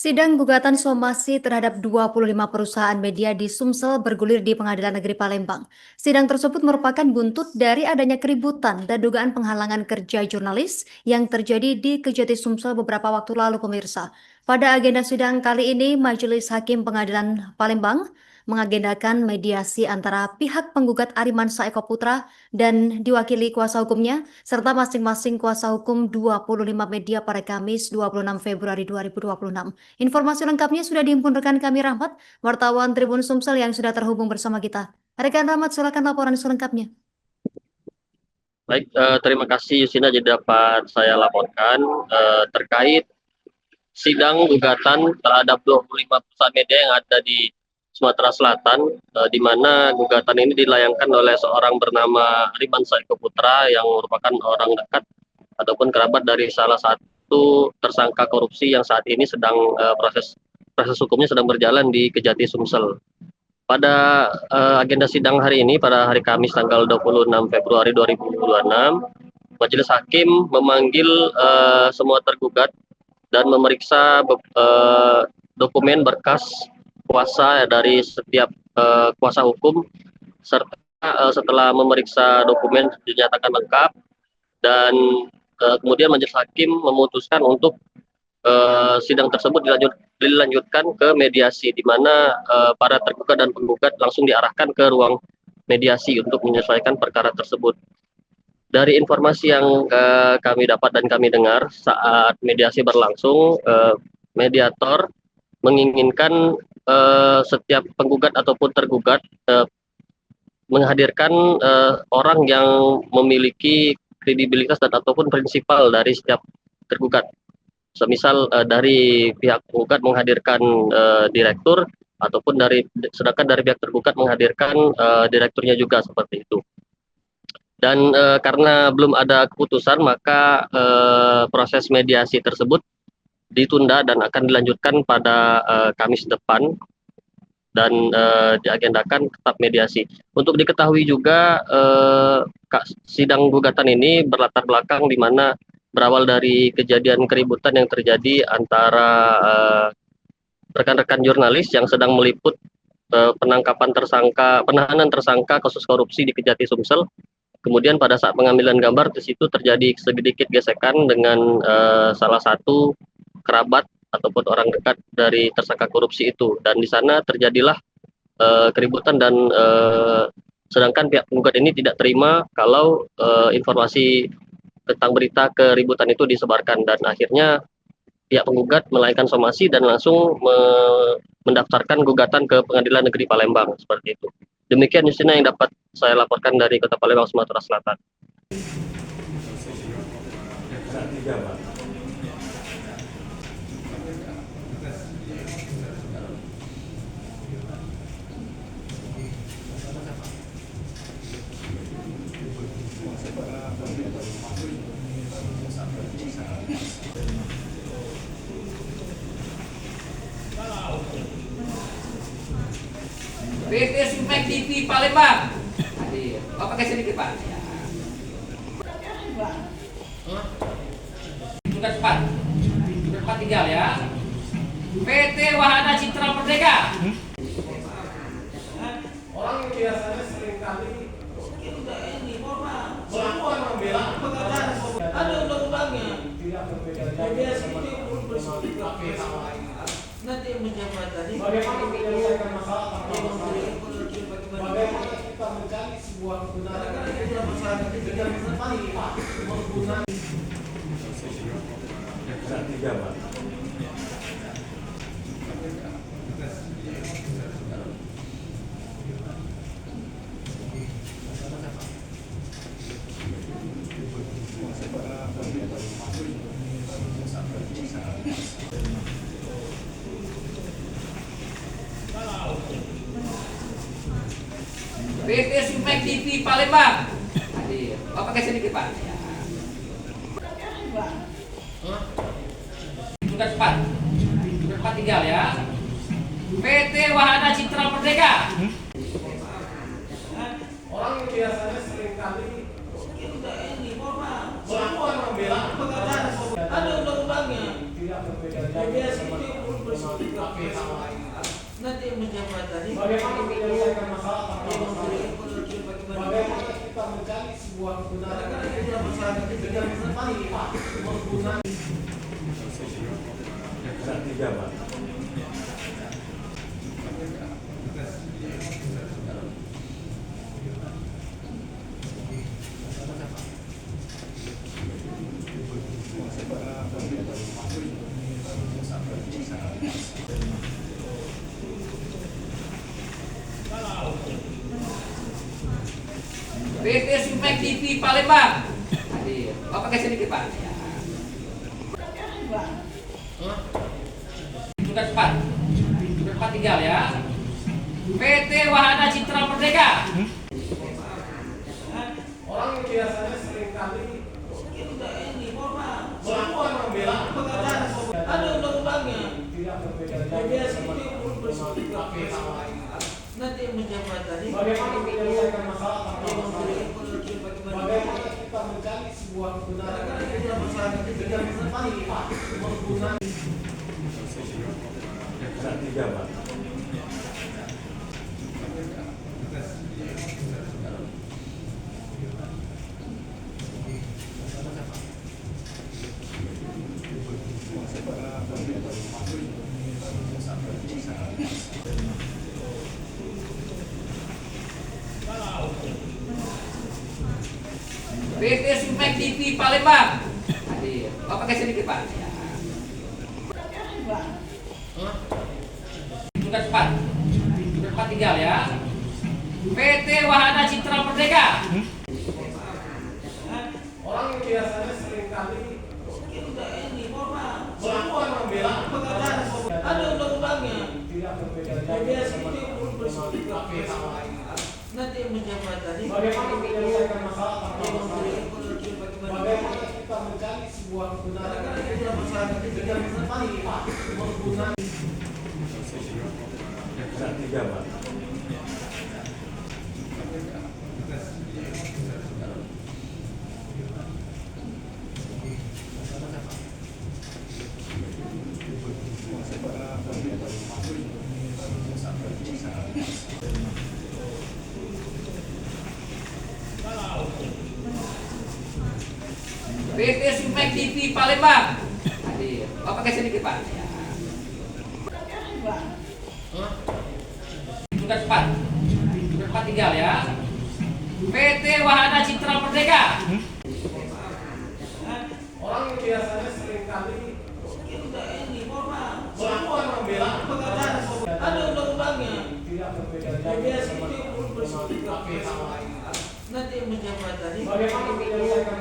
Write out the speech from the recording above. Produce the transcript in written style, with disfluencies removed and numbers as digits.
Sidang gugatan somasi terhadap 25 perusahaan media di Sumsel bergulir di Pengadilan Negeri Palembang. Sidang tersebut merupakan buntut dari adanya keributan dan dugaan penghalangan kerja jurnalis yang terjadi di Kejati Sumsel beberapa waktu lalu, pemirsa. Pada agenda sidang kali ini, Majelis Hakim Pengadilan Palembang mengagendakan mediasi antara pihak penggugat Ariman Saeko Putra dan diwakili kuasa hukumnya, serta masing-masing kuasa hukum 25 media pada Kamis 26 Februari 2026. Informasi lengkapnya sudah dihimpun rekan kami Rahmat, wartawan Tribun Sumsel yang sudah terhubung bersama kita. Rekan Rahmat, silakan laporan selengkapnya. Baik, terima kasih Yusina, jadi dapat saya laporkan terkait sidang gugatan terhadap 25 perusahaan media yang ada di Sumatera Selatan, di mana gugatan ini dilayangkan oleh seorang bernama Riman Saiko Putra yang merupakan orang dekat ataupun kerabat dari salah satu tersangka korupsi yang saat ini sedang proses hukumnya sedang berjalan di Kejati Sumsel. Pada agenda sidang hari ini, pada hari Kamis tanggal 26 Februari 2026, Majelis Hakim memanggil semua tergugat dan memeriksa dokumen berkas kuasa dari setiap kuasa hukum, serta setelah memeriksa dokumen dinyatakan lengkap, dan kemudian Majelis Hakim memutuskan untuk sidang tersebut dilanjutkan ke mediasi, di mana para tergugat dan penggugat langsung diarahkan ke ruang mediasi untuk menyelesaikan perkara tersebut. Dari informasi yang kami dapat dan kami dengar saat mediasi berlangsung, mediator menginginkan setiap penggugat ataupun tergugat menghadirkan orang yang memiliki kredibilitas dan ataupun prinsipal dari setiap tergugat. Semisal dari pihak penggugat menghadirkan direktur, ataupun sedangkan dari pihak tergugat menghadirkan direkturnya juga, seperti itu. Dan karena belum ada keputusan, maka proses mediasi tersebut ditunda dan akan dilanjutkan pada Kamis depan, dan diagendakan tetap mediasi. Untuk diketahui juga, sidang gugatan ini berlatar belakang di mana berawal dari kejadian keributan yang terjadi antara rekan-rekan jurnalis yang sedang meliput penahanan tersangka kasus korupsi di Kejati Sumsel. Kemudian pada saat pengambilan gambar, di situ terjadi sedikit gesekan dengan salah satu kerabat ataupun orang dekat dari tersangka korupsi itu, dan di sana terjadilah keributan, dan sedangkan pihak penggugat ini tidak terima kalau informasi tentang berita keributan itu disebarkan, dan akhirnya pihak penggugat melayangkan somasi dan langsung mendaftarkan gugatan ke Pengadilan Negeri Palembang, seperti itu. Demikian Yusina yang dapat saya laporkan dari Kota Palembang, Sumatera Selatan. PT Sumek TV Palembang. Bapak kasih sedikit Pak. Juga cepat. Juga cepat tinggal ya. PT Wahana Citra Merdeka. Orang yang biasanya sering kali melakukan membela pekerjaan ada undang-undangnya, tidak berbeda mediasi itu bersifat nanti yang menjabatani bagaimana menyelesaikan masalah bagaimana kita mencari sebuah kebenaran dalam masyarakat ini dengan tanpa menggunakan PT Sumek TV Palembang. Bapak kasih sedikit Pak. Juga cepat. Juga cepat tinggal ya. PT Wahana Citra Merdeka. orang yang biasanya sering kali melakukan membela pekerjaan ada undang-undangnya, tidak berbeda mediasi itu nanti yang menjabatani Bagaimana menyelesaikan masalah bagaimana kita mencari sebuah kebenaran karena itulah masyarakat itu tidak tanpa menggunakan PT Sumek TV Palembang. Hadir. Bapak kasih sedikit Pak. Juga cepat. Juga cepat tinggal ya. PT Wahana Citra Merdeka. orang yang biasanya sering kali ini formal melakukan membela pekerjaan ada undang-undangnya tidak berbeda biasa jauh itu belum bersifat nanti yang menjabatani bagaimana menyelesaikan masalah bagaimana kita mencari sebuah kebenaran karena itulah masyarakat itu tidak tanpa menggunakan PT Sumek TV Palembang. Hadir. Bapak kasih sedikit Pak. Juga cepat. Juga cepat tinggal ya. PT Wahana Citra Merdeka. orang yang biasanya sering kali ini formal melakukan membela pekerjaan ada undang-undangnya tidak berbeda biasa jauh itu belum bersifat nanti yang menjabatani bagaimana menyelesaikan masalah bagaimana kita mencari sebuah kebenaran karena itulah masyarakat itu tidak tanpa menggunakan PT Sumek TV Palembang. Hadir. Bapak kasih sedikit Pak. Juga cepat. Juga cepat tinggal ya. PT Wahana Citra Merdeka. orang yang biasanya sering kali ini formal melakukan membela pekerjaan ada undang-undangnya tidak berbeda biasa jauh itu belum bersifat nanti yang menjabatani bagaimana menyelesaikan